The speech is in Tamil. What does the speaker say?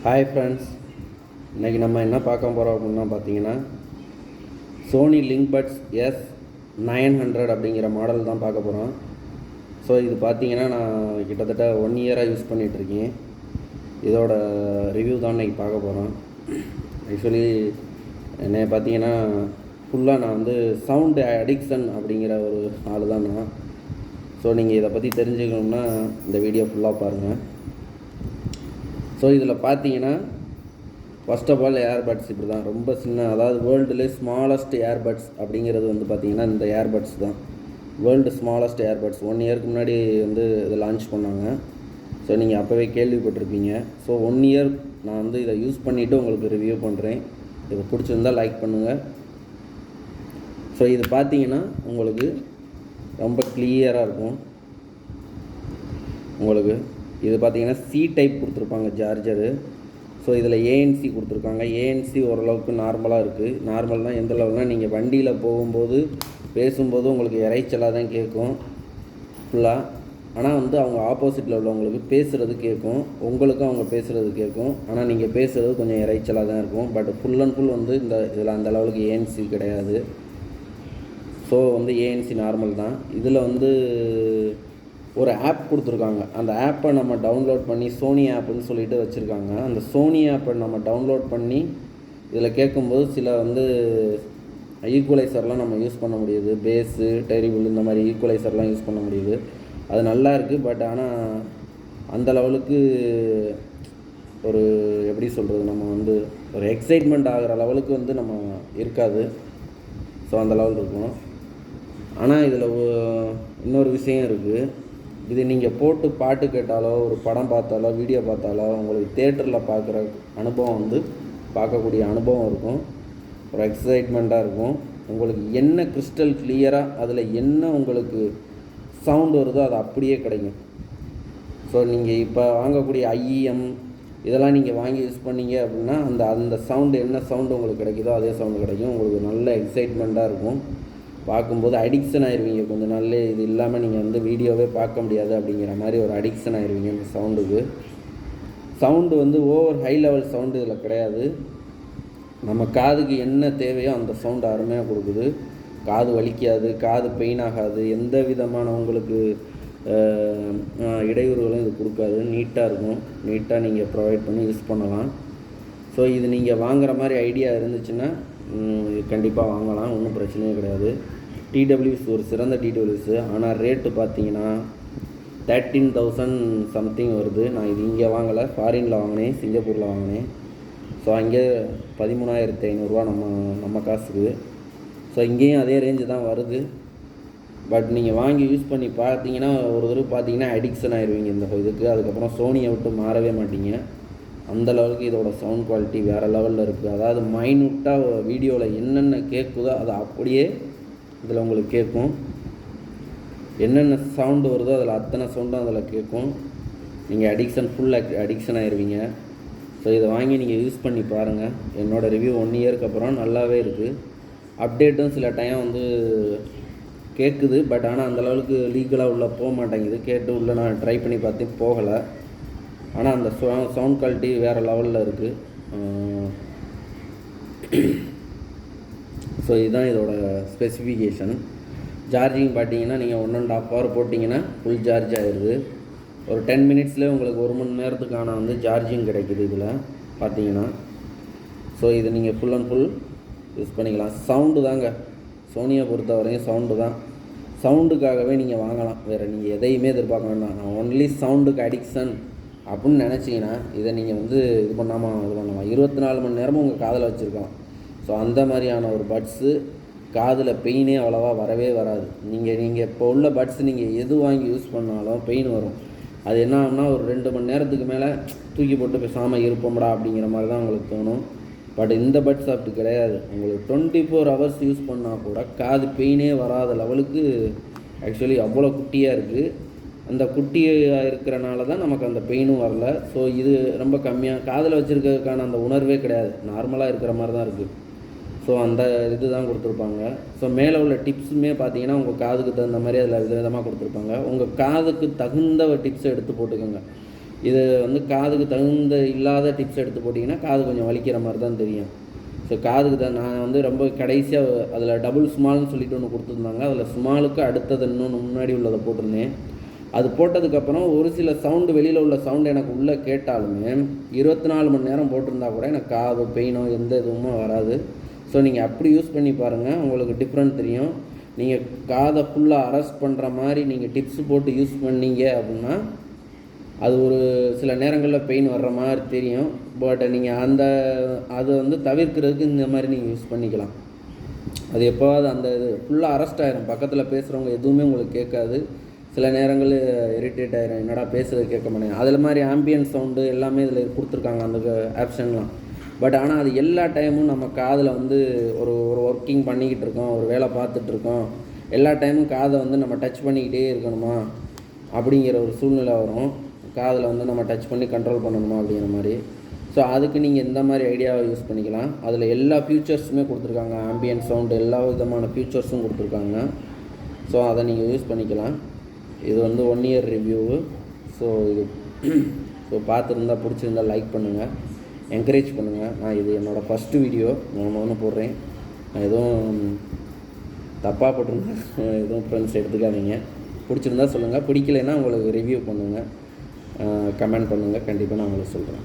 ஹாய் ஃப்ரெண்ட்ஸ், இன்றைக்கி நம்ம என்ன பார்க்க போகிறோம் அப்படின்னா பார்த்தீங்கன்னா சோனி லிங்க்பட்ஸ் S900 அப்படிங்கிற மாடல் தான் பார்க்க போகிறோம். ஸோ இது பார்த்தீங்கன்னா நான் கிட்டத்தட்ட 1 இயராக யூஸ் பண்ணிகிட்ருக்கேன். இதோட ரிவ்யூ தான் இன்றைக்கி பார்க்க போகிறோம். ஆக்சுவலி என்னை பார்த்தீங்கன்னா ஃபுல்லாக நான் வந்து சவுண்டு அடிக்ஷன் அப்படிங்கிற ஒரு ஆள் தான் நான். ஸோ நீங்கள் இதை பற்றி தெரிஞ்சுக்கணுன்னா இந்த வீடியோ ஃபுல்லாக பாருங்கள். ஸோ இதில் பார்த்தீங்கன்னா ஃபஸ்ட் ஆஃப் ஆல் ஏர்பட்ஸ் இப்படி தான் ரொம்ப சின்ன, அதாவது வேர்ல்டுலே ஸ்மாலஸ்ட் ஏர்பட்ஸ் அப்படிங்கிறது வந்து பார்த்திங்கன்னா இந்த ஏர்பட்ஸ் தான் வேர்ல்டு ஸ்மாலஸ்ட் ஏர்பட்ஸ். 1 இயருக்கு முன்னாடி வந்து இதை லான்ச் பண்ணாங்க. ஸோ நீங்கள் அப்போவே கேள்விப்பட்டிருப்பீங்க. ஸோ 1 இயர் நான் வந்து இதை யூஸ் பண்ணிவிட்டு உங்களுக்கு ரிவ்யூ பண்ணுறேன். இது பிடிச்சிருந்தால் லைக் பண்ணுங்கள். ஸோ இது பார்த்தீங்கன்னா உங்களுக்கு ரொம்ப கிளியராக இருக்கும். உங்களுக்கு இது பார்த்தீங்கன்னா C டைப் கொடுத்துருப்பாங்க சார்ஜரு. ஸோ இதில் ANC கொடுத்துருக்காங்க. ANC ஓரளவுக்கு நார்மலாக இருக்குது. நார்மல்னால் எந்த லெவல்னால் நீங்கள் வண்டியில் போகும்போது பேசும்போது உங்களுக்கு இறைச்சலாக தான் கேட்கும் ஃபுல்லாக. ஆனால் வந்து அவங்க ஆப்போசிட்டில் உள்ளவங்களுக்கு பேசுகிறது கேட்கும், உங்களுக்கும் அவங்க பேசுகிறது கேட்கும். ஆனால் நீங்கள் பேசுகிறது கொஞ்சம் இறைச்சலாக தான் இருக்கும். பட் ஃபுல் அண்ட் ஃபுல் வந்து இதில் அந்த லெவலுக்கு ANC கிடையாது. ஸோ வந்து ANC நார்மல் தான். இதில் வந்து ஒரு ஆப் கொடுத்துருக்காங்க. அந்த ஆப்பை நம்ம டவுன்லோட் பண்ணி சோனி ஆப்புன்னு சொல்லிட்டு வச்சுருக்காங்க. அந்த சோனி ஆப்பை நம்ம டவுன்லோட் பண்ணி இதில் கேட்கும்போது சில வந்து ஈக்குவலைசர்லாம் நம்ம யூஸ் பண்ண முடியுது. பேஸு, டெரிபிள் இந்த மாதிரி ஈக்குவலைசர்லாம் யூஸ் பண்ண முடியுது. அது நல்லா இருக்குது. பட் ஆனால் அந்த லெவலுக்கு ஒரு எப்படி சொல்கிறது, நம்ம வந்து ஒரு எக்ஸைட்மெண்ட் ஆகிற லெவலுக்கு வந்து நம்ம இருக்காது. ஸோ அந்த லெவல் இருக்கும். ஆனால் இதில் இன்னொரு விஷயம் இருக்குது. இது நீங்கள் போட்டு பாட்டு கேட்டாலோ, ஒரு படம் பார்த்தாலோ, வீடியோ பார்த்தாலோ உங்களுக்கு தேட்டரில் பார்க்குற அனுபவம் வந்து பார்க்கக்கூடிய அனுபவம் இருக்கும். ஒரு எக்ஸைட்மெண்ட்டாக இருக்கும். உங்களுக்கு என்ன கிறிஸ்டல் கிளியராக அதில் என்ன உங்களுக்கு சவுண்டு வருதோ அது அப்படியே கிடைக்கும். ஸோ நீங்கள் இப்போ வாங்கக்கூடிய IEM இதெல்லாம் நீங்கள் வாங்கி யூஸ் பண்ணீங்க அப்படின்னா அந்த சவுண்டு என்ன சவுண்டு உங்களுக்கு கிடைக்குதோ அதே சவுண்டு கிடைக்கும். உங்களுக்கு நல்ல எக்ஸைட்மெண்ட்டாக இருக்கும். பார்க்கும்போது அடிக்ஷன் ஆயிடுவீங்க. கொஞ்சம் நாள் இது இல்லாமல் நீங்கள் வந்து வீடியோவே பார்க்க முடியாது அப்படிங்கிற மாதிரி ஒரு அடிக்ஷன் ஆயிடுவீங்க இந்த சவுண்டுக்கு. சவுண்டு வந்து ஓவர் ஹை லெவல் சவுண்டு இதில் கிடையாது. நம்ம காதுக்கு என்ன தேவையோ அந்த சவுண்டு அருமையாக கொடுக்குது. காது வலிக்காது, காது பெயின் ஆகாது, எந்த விதமான உங்களுக்கு இடையூறுகளும் இது கொடுக்காது. நீட்டாக இருக்கும். நீட்டாக நீங்கள் ப்ரொவைட் பண்ணி யூஸ் பண்ணலாம். ஸோ இது நீங்கள் வாங்குகிற மாதிரி ஐடியா இருந்துச்சுன்னா கண்டிப்பாக வாங்கலாம். ஒன்றும் பிரச்சனையே கிடையாது. TWS ஒரு சிறந்த TWS. ஆனால் ரேட்டு பார்த்தீங்கன்னா 13,000 சம்திங் வருது. நான் இது இங்கே வாங்கலை, ஃபாரினில் வாங்கினேன், சிங்கப்பூரில் வாங்கினேன். ஸோ அங்கே 13,500 நம்ம காசுக்கு. ஸோ இங்கேயும் அதே ரேஞ்சு தான் வருது. பட் நீங்கள் வாங்கி யூஸ் பண்ணி பார்த்தீங்கன்னா ஒரு தடவை பார்த்தீங்கன்னா அடிக்ஷன் ஆயிடுவீங்க இந்த இதுக்கு. அதுக்கப்புறம் சோனியை விட்டு மாறவே மாட்டீங்க. அந்த லெவலுக்கு இதோட சவுண்ட் குவாலிட்டி வேறு லெவலில் இருக்குது. அதாவது மைனூட்டாக வீடியோவில் என்னென்ன கேட்குதோ அது அப்படியே இதில் உங்களுக்கு கேட்கும். என்னென்ன சவுண்டு வருதோ அதில் அத்தனை சவுண்டும் அதில் கேட்கும். நீங்கள் ஃபுல் அடிக்ஷன் ஆயிடுவீங்க. ஸோ இதை வாங்கி நீங்கள் யூஸ் பண்ணி பாருங்கள். என்னோடய ரிவ்யூ 1 இயருக்கு அப்புறம் நல்லாவே இருக்குது. அப்டேட்டும் சில டைம் வந்து கேட்குது. பட் ஆனால் அந்த லெவலுக்கு லீகலாக உள்ளே போக மாட்டேங்குது. கேட்டு உள்ளே நான் ட்ரை பண்ணி பார்த்தேன், போகலை. ஆனால் அந்த சவுண்ட் குவாலிட்டி வேறு லெவலில் இருக்குது. ஸோ இதுதான் இதோட ஸ்பெசிஃபிகேஷன். சார்ஜிங் பார்த்தீங்கன்னா நீங்கள் 1.5 hour போட்டிங்கன்னா ஃபுல் சார்ஜ் ஆகிடுது. ஒரு 10 மினிட்ஸ்லேயே உங்களுக்கு 1 மணி நேரத்துக்கான வந்து சார்ஜிங் கிடைக்குது இதில் பார்த்தீங்கன்னா. ஸோ இது நீங்கள் ஃபுல் அண்ட் ஃபுல் யூஸ் பண்ணிக்கலாம். சவுண்டு தாங்க சோனியை பொறுத்தவரையும் சவுண்டு தான். சவுண்டுக்காகவே நீங்கள் வாங்கலாம். வேறு நீங்கள் எதையுமே எதிர்பார்க்க வேண்டாம். நான் ஒன்லி சவுண்டுக்கு அடிக்ஷன் அப்படின்னு நினச்சிங்கன்னா இதை நீங்கள் வந்து இது பண்ணாமல் 24 மணி நேரமும் உங்கள் காதில் வச்சுருக்கலாம். ஸோ அந்த மாதிரியான ஒரு பட்ஸு. காதில் பெயினே அவ்வளோவா வரவே வராது. நீங்கள் இப்போ உள்ள பட்ஸ் நீங்கள் எது வாங்கி யூஸ் பண்ணாலும் பெயின் வரும். அது என்ன ஆகும்னா ஒரு 2 மணி நேரத்துக்கு மேலே தூக்கி போட்டு பேசாமல் இருப்போம்டா அப்படிங்கிற மாதிரி தான் உங்களுக்கு தோணும். பட் இந்த பட்ஸ் அப்படி கிடையாது. உங்களுக்கு 24 hours யூஸ் பண்ணால் கூட காது பெயினே வராத லெவலுக்கு ஆக்சுவலி அவ்வளோ குட்டியாக இருக்குது. அந்த குட்டியாக இருக்கிறனால தான் நமக்கு அந்த பெயினும் வரல. ஸோ இது ரொம்ப கம்மியாக காதில் வச்சுருக்கிறதுக்கான அந்த உணர்வே கிடையாது. நார்மலாக இருக்கிற மாதிரி தான் இருக்குது. ஸோ அந்த இது தான் கொடுத்துருப்பாங்க. ஸோ மேலே உள்ள டிப்ஸுமே பார்த்தீங்கன்னா உங்கள் காதுக்கு தகுந்த மாதிரி அதில் விதவிதமாக கொடுத்துருப்பாங்க. உங்கள் காதுக்கு தகுந்த ஒரு டிப்ஸை எடுத்து போட்டுக்கோங்க. இது வந்து காதுக்கு தகுந்த இல்லாத டிப்ஸ் எடுத்து போட்டிங்கன்னா காது கொஞ்சம் வலிக்கிற மாதிரி தான் தெரியும். ஸோ காதுக்கு தான் நான் வந்து ரொம்ப கடைசியாக அதில் டபுள் ஸ்மால்னு சொல்லிட்டு ஒன்று கொடுத்துருந்தாங்க. அதில் ஸ்மாலுக்கு அடுத்தது இன்னொன்று முன்னாடி உள்ளதை போட்டிருந்தேன். அது போட்டதுக்கப்புறம் ஒரு சில சவுண்டு வெளியில் உள்ள சவுண்டு எனக்கு உள்ளே கேட்டாலுமே 24 மணி நேரம் போட்டிருந்தா கூட எனக்கு காதோ பெயினோ எந்த இதுவுமே வராது. ஸோ நீங்கள் அப்படி யூஸ் பண்ணி பாருங்கள், உங்களுக்கு டிஃப்ரெண்ட் தெரியும். நீங்கள் காதை ஃபுல்லாக அரெஸ்ட் பண்ணுற மாதிரி நீங்கள் டிப்ஸ் போட்டு யூஸ் பண்ணீங்க அப்படின்னா அது ஒரு சில நேரங்களில் பெயின் வர்ற மாதிரி தெரியும். பட் நீங்கள் அதை வந்து தவிர்க்கிறதுக்கு இந்த மாதிரி நீங்கள் யூஸ் பண்ணிக்கலாம். அது எப்போவாது அந்த இது ஃபுல்லாக அரெஸ்ட் ஆகிரும், பக்கத்தில் பேசுகிறவங்க எதுவுமே உங்களுக்கு கேட்காது. சில நேரங்கள் இரிட்டேட் ஆகிரும், என்னடா பேசுகிறது கேட்க மாட்டேங்க. அதில் மாதிரி ஆம்பியன்ஸ் சவுண்டு எல்லாமே இதில் கொடுத்துருக்காங்க அந்த ஆப்ஷன்லாம். பட் ஆனால் அது எல்லா டைமும் நம்ம காதில் வந்து ஒரு ஒர்க்கிங் பண்ணிக்கிட்டு இருக்கோம், ஒரு வேலை பார்த்துட்ருக்கோம், எல்லா டைமும் காதை வந்து நம்ம டச் பண்ணிக்கிட்டே இருக்கணுமா அப்படிங்கிற ஒரு சூழ்நிலை வரும். காதில் வந்து நம்ம டச் பண்ணி கண்ட்ரோல் பண்ணணுமா அப்படிங்கிற மாதிரி. ஸோ அதுக்கு நீங்கள் இந்த மாதிரி ஐடியாவை யூஸ் பண்ணிக்கலாம். அதில் எல்லா ஃபியூச்சர்ஸுமே கொடுத்துருக்காங்க, ஆம்பியன்ட் சவுண்டு எல்லா விதமான ஃபியூச்சர்ஸும் கொடுத்துருக்காங்க. ஸோ அதை நீங்கள் யூஸ் பண்ணிக்கலாம். இது வந்து 1 year ரிவ்யூவு. ஸோ இது பார்த்துருந்தா பிடிச்சிருந்தா லைக் பண்ணுங்கள், என்கரேஜ் பண்ணுங்கள். நான் இது என்னோடய ஃபஸ்ட்டு வீடியோ நான் போடுறேன். நான் எதுவும் தப்பாக போட்டிருந்தேன், எதுவும் ஃப்ரெண்ட்ஸ் எடுத்துக்காதீங்க. பிடிச்சிருந்தா சொல்லுங்கள், பிடிக்கலைன்னா உங்களுக்கு ரிவ்யூ பண்ணுங்கள், கமெண்ட் பண்ணுங்கள், கண்டிப்பாக நான் உங்களுக்கு சொல்கிறேன்.